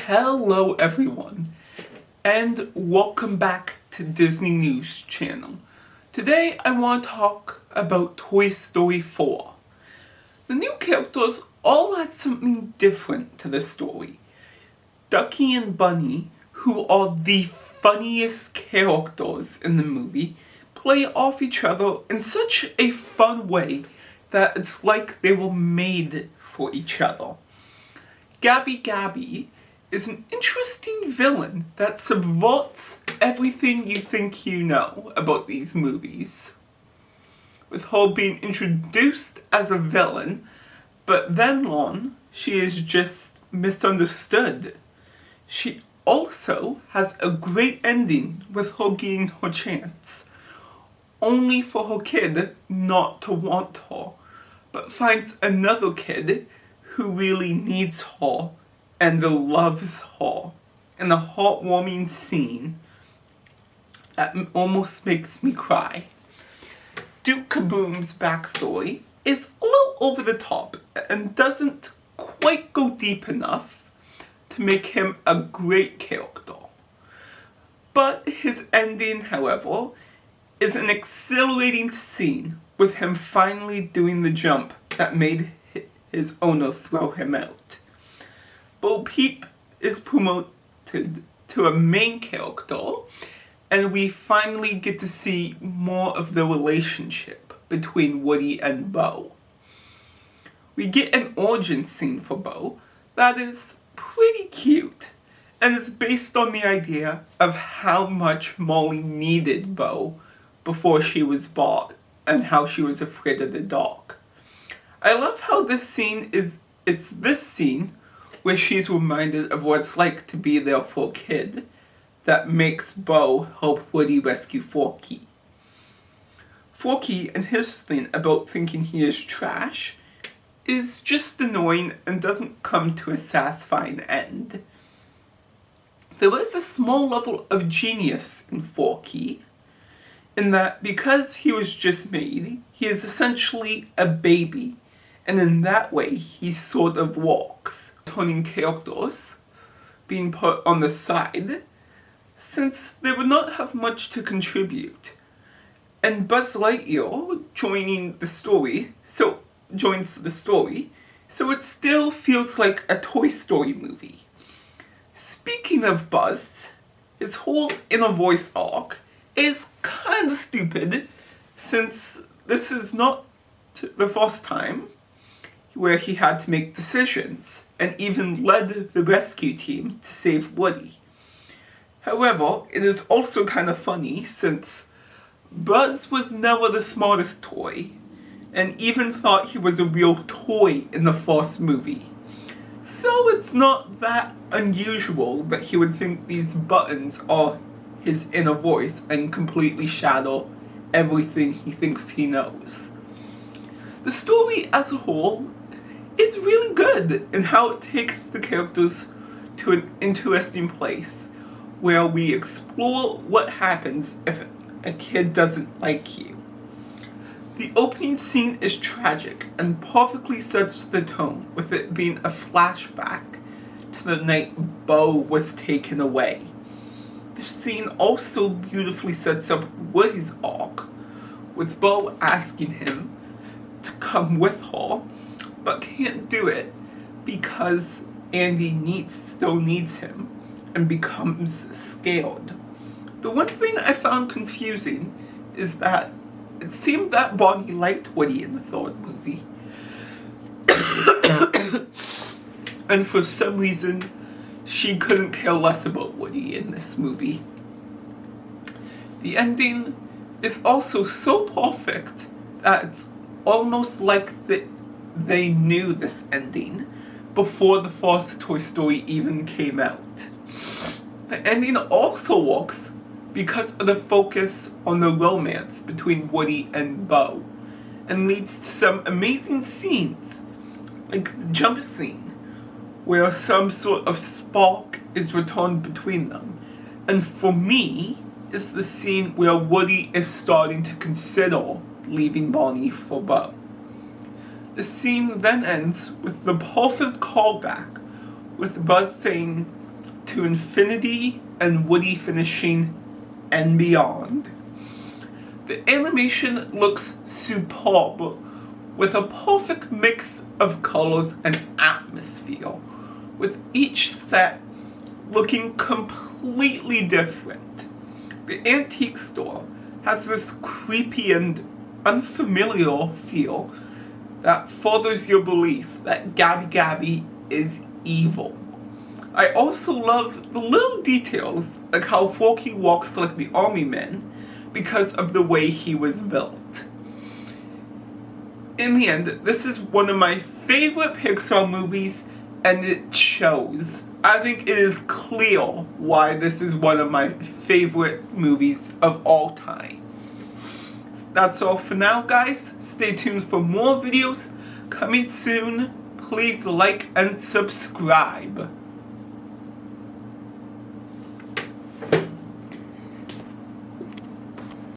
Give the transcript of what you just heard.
Hello everyone, and welcome back to Disney News Channel. Today I want to talk about Toy Story 4. The new characters all add something different to the story. Ducky and Bunny, who are the funniest characters in the movie, play off each other in such a fun way that it's like they were made for each other. Gabby Gabby is an interesting villain that subverts everything you think you know about these movies. With her being introduced as a villain, but then on, she is just misunderstood. She also has a great ending with her getting her chance, only for her kid not to want her, but finds another kid who really needs her and loves her, in a heartwarming scene that almost makes me cry. Duke Kaboom's backstory is a little over the top and doesn't quite go deep enough to make him a great character. But his ending, however, is an exhilarating scene with him finally doing the jump that made his owner throw him out. Bo Peep is promoted to a main character, and we finally get to see more of the relationship between Woody and Bo. We get an origin scene for Bo that is pretty cute, and is based on the idea of how much Molly needed Bo before she was bought, and how she was afraid of the dark. I love how it's this scene where she's reminded of what it's like to be there for a kid that makes Bo help Woody rescue Forky. Forky and his thing about thinking he is trash is just annoying and doesn't come to a satisfying end. There is a small level of genius in Forky, in that because he was just made, he is essentially a baby, and in that way he sort of walks. Turning characters being put on the side, since they would not have much to contribute. And Buzz Lightyear joins the story, so it still feels like a Toy Story movie. Speaking of Buzz, his whole inner voice arc is kinda stupid, since this is not the first time where he had to make decisions, and even led the rescue team to save Woody. However, it is also kind of funny since Buzz was never the smartest toy, and even thought he was a real toy in the first movie. So it's not that unusual that he would think these buttons are his inner voice and completely shadow everything he thinks he knows. The story as a whole is really good in how it takes the characters to an interesting place where we explore what happens if a kid doesn't like you. The opening scene is tragic and perfectly sets the tone, with it being a flashback to the night Bo was taken away. The scene also beautifully sets up Woody's arc, with Bo asking him to come with her, but can't do it because Andy still needs him and becomes scared. The one thing I found confusing is that it seemed that Bonnie liked Woody in the third movie. And for some reason, she couldn't care less about Woody in this movie. The ending is also so perfect that it's almost like they knew this ending before the first Toy Story even came out. The ending also works because of the focus on the romance between Woody and Bo, and leads to some amazing scenes, like the jump scene, where some sort of spark is returned between them. And for me, it's the scene where Woody is starting to consider leaving Bonnie for Bo. The scene then ends with the perfect callback, with Buzz saying, to infinity and woody finishing and beyond. The animation looks superb, with a perfect mix of colors and atmosphere, with each set looking completely different. The antique store has this creepy and unfamiliar feel that furthers your belief that Gabby Gabby is evil. I also love the little details, like how Forky walks like the army man because of the way he was built. In the end, this is one of my favorite Pixar movies, and it shows. I think it is clear why this is one of my favorite movies of all time. That's all for now, guys. Stay tuned for more videos coming soon. Please like and subscribe.